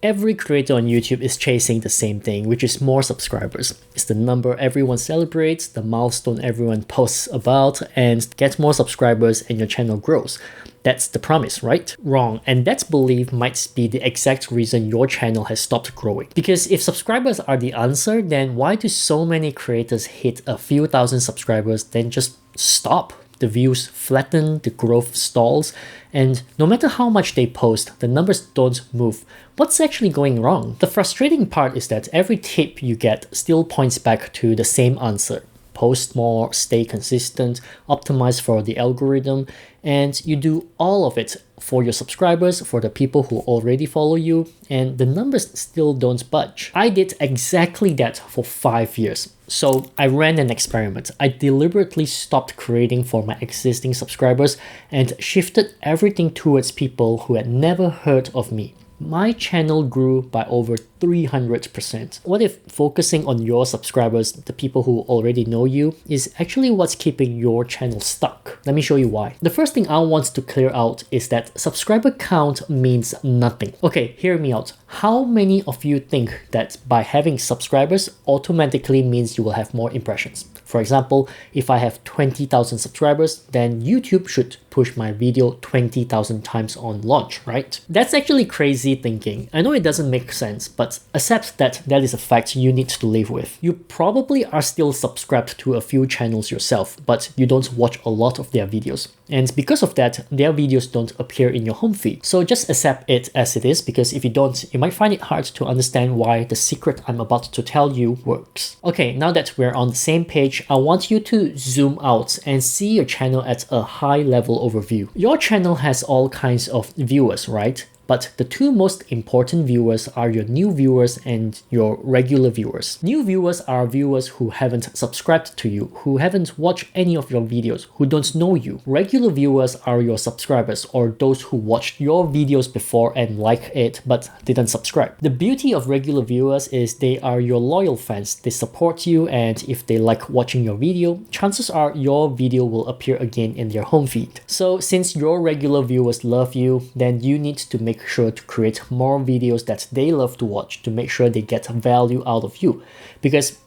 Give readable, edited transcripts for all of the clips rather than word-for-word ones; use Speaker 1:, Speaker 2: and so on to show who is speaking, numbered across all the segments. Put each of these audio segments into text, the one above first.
Speaker 1: Every creator on YouTube is chasing the same thing, which is more subscribers. It's the number everyone celebrates, the milestone everyone posts about, and get more subscribers and your channel grows. That's the promise, right? Wrong, and that belief might be the exact reason your channel has stopped growing. Because if subscribers are the answer, then why do so many creators hit a few thousand subscribers then just stop? The views flatten, the growth stalls, and no matter how much they post, the numbers don't move. What's actually going wrong? The frustrating part is that every tip you get still points back to the same answer. Post more, stay consistent, optimize for the algorithm, and you do all of it for your subscribers, for the people who already follow you, and the numbers still don't budge. I did exactly that for 5 years. So I ran an experiment. I deliberately stopped creating for my existing subscribers and shifted everything towards people who had never heard of me. My channel grew by over 300%. What if focusing on your subscribers, the people who already know you, is actually what's keeping your channel stuck? Let me show you why. The first thing I want to clear out is that subscriber count means nothing. Okay, hear me out. How many of you think that by having subscribers automatically means you will have more impressions? For example, if I have 20,000 subscribers, then YouTube should push my video 20,000 times on launch, right? That's actually crazy thinking. I know it doesn't make sense, but accept that that is a fact you need to live with. You probably are still subscribed to a few channels yourself, but you don't watch a lot of their videos. And because of that, their videos don't appear in your home feed. So just accept it as it is, because if you don't, you might find it hard to understand why the secret I'm about to tell you works. Okay, now that we're on the same page, I want you to zoom out and see your channel at a high level overview. Your channel has all kinds of viewers, right? But the two most important viewers are your new viewers and your regular viewers. New viewers are viewers who haven't subscribed to you, who haven't watched any of your videos, who don't know you. Regular viewers are your subscribers, or those who watched your videos before and liked it but didn't subscribe. The beauty of regular viewers is they are your loyal fans. They support you, and if they like watching your video, chances are your video will appear again in their home feed. So since your regular viewers love you, then you need to make sure to create more videos that they love to watch, to make sure they get value out of you, because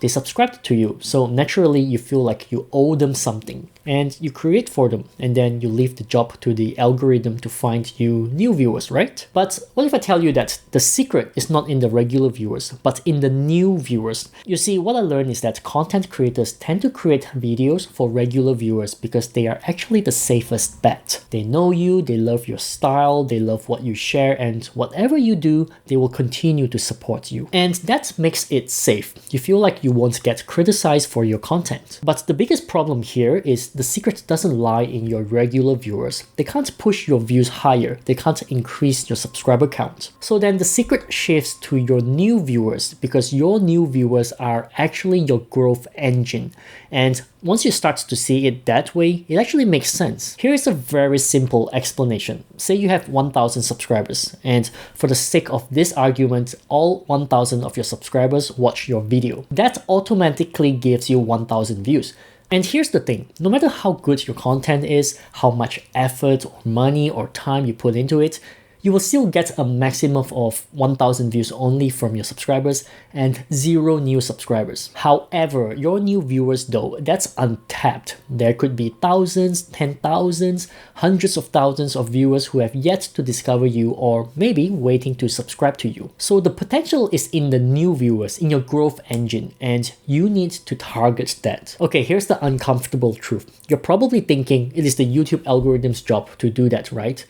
Speaker 1: they subscribed to you, so naturally you feel like you owe them something, and you create for them, and then you leave the job to the algorithm to find you new viewers, right? But what if I tell you that the secret is not in the regular viewers, but in the new viewers? You see, what I learned is that content creators tend to create videos for regular viewers because they are actually the safest bet. They know you, they love your style, they love what you share, and whatever you do, they will continue to support you. And that makes it safe. You feel like you won't get criticized for your content. But the biggest problem here is the secret doesn't lie in your regular viewers. They can't push your views higher. They can't increase your subscriber count. So then the secret shifts to your new viewers, because your new viewers are actually your growth engine. And once you start to see it that way, it actually makes sense. Here's a very simple explanation. Say you have 1,000 subscribers, and for the sake of this argument, all 1,000 of your subscribers watch your video. That automatically gives you 1,000 views. And here's the thing, no matter how good your content is, how much effort or money or time you put into it, you will still get a maximum of 1,000 views only from your subscribers and 0 new subscribers. However, your new viewers though, that's untapped. There could be thousands, 10,000s, hundreds of thousands of viewers who have yet to discover you, or maybe waiting to subscribe to you. So the potential is in the new viewers, in your growth engine, and you need to target that. Okay, here's the uncomfortable truth. You're probably thinking it is the YouTube algorithm's job to do that, right?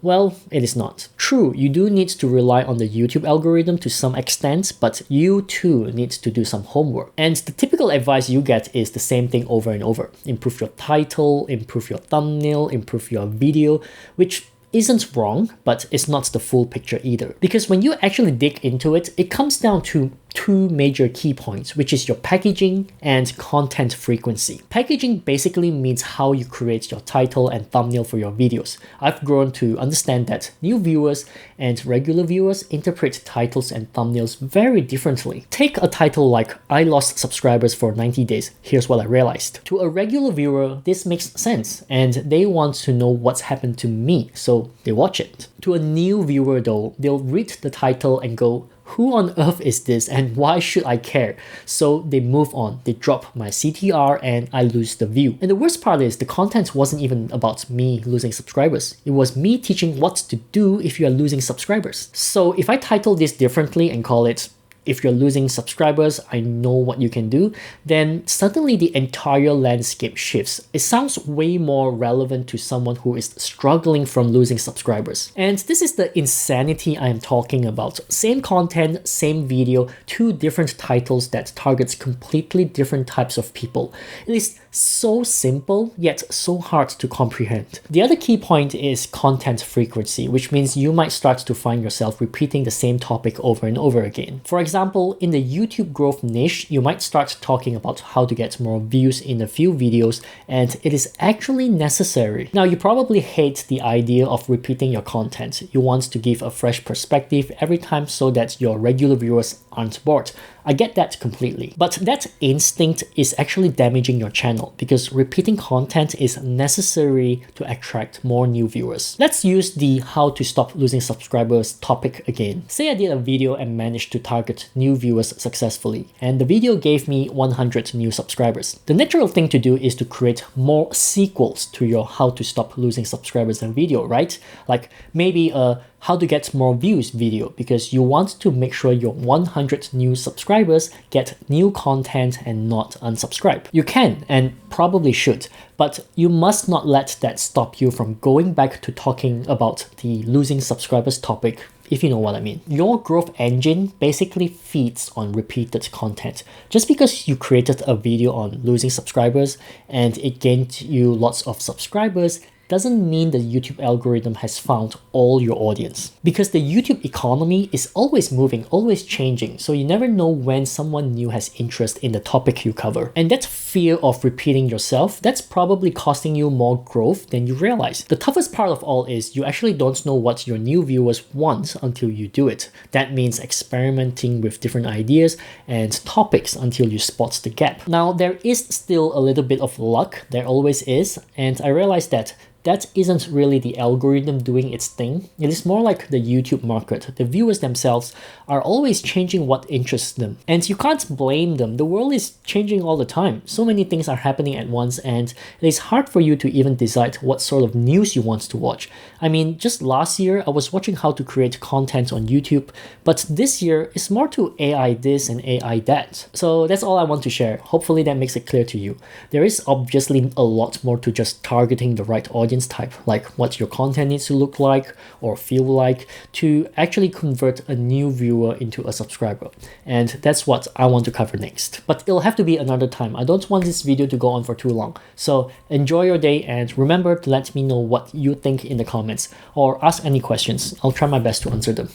Speaker 1: Well, it is not. True, you do need to rely on the YouTube algorithm to some extent, but you too need to do some homework. And the typical advice you get is the same thing over and over. Improve your title, improve your thumbnail, improve your video, which isn't wrong, but it's not the full picture either. Because when you actually dig into it, it comes down to two major key points, which is your packaging and content frequency. Packaging basically means how you create your title and thumbnail for your videos. I've grown to understand that new viewers and regular viewers interpret titles and thumbnails very differently. Take a title like "I lost subscribers for 90 days, here's what I realized." To a regular viewer, this makes sense and they want to know what's happened to me, so they watch it. To a new viewer though, they'll read the title and go, "Who on earth is this and why should I care?" So they move on, they drop my CTR and I lose the view. And the worst part is the content wasn't even about me losing subscribers. It was me teaching what to do if you are losing subscribers. So if I title this differently and call it "If you're losing subscribers, I know what you can do," then suddenly the entire landscape shifts. It sounds way more relevant to someone who is struggling from losing subscribers. And this is the insanity I am talking about. Same content, same video, two different titles that targets completely different types of people. It is so simple, yet so hard to comprehend. The other key point is content frequency, which means you might start to find yourself repeating the same topic over and over again. For example, in the YouTube growth niche, you might start talking about how to get more views in a few videos, and it is actually necessary. Now, you probably hate the idea of repeating your content. You want to give a fresh perspective every time so that your regular viewers aren't bored. I get that completely. But that instinct is actually damaging your channel because repeating content is necessary to attract more new viewers. Let's use the "how to stop losing subscribers" topic again. Say I did a video and managed to target new viewers successfully, and the video gave me 100 new subscribers. The natural thing to do is to create more sequels to your "how to stop losing subscribers" video, right? Like maybe a "how to get more views" video, because you want to make sure your 100 new subscribers get new content and not unsubscribe. You can and probably should, but you must not let that stop you from going back to talking about the losing subscribers topic, if you know what I mean. Your growth engine basically feeds on repeated content. Just because you created a video on losing subscribers and it gained you lots of subscribers doesn't mean the YouTube algorithm has found all your audience. Because the YouTube economy is always moving, always changing, so you never know when someone new has interest in the topic you cover. And that fear of repeating yourself, that's probably costing you more growth than you realize. The toughest part of all is you actually don't know what your new viewers want until you do it. That means experimenting with different ideas and topics until you spot the gap. Now, there is still a little bit of luck, there always is, and I realized that isn't really the algorithm doing its thing. It is more like the YouTube market. The viewers themselves are always changing what interests them. And you can't blame them. The world is changing all the time. So many things are happening at once, and it is hard for you to even decide what sort of news you want to watch. I mean, just last year, I was watching how to create content on YouTube, but this year, it's more to AI this and AI that. So that's all I want to share. Hopefully that makes it clear to you. There is obviously a lot more to just targeting the right audience type, like what your content needs to look like or feel like to actually convert a new viewer into a subscriber. And that's what I want to cover next. But it'll have to be another time. I don't want this video to go on for too long. So enjoy your day and remember to let me know what you think in the comments or ask any questions. I'll try my best to answer them.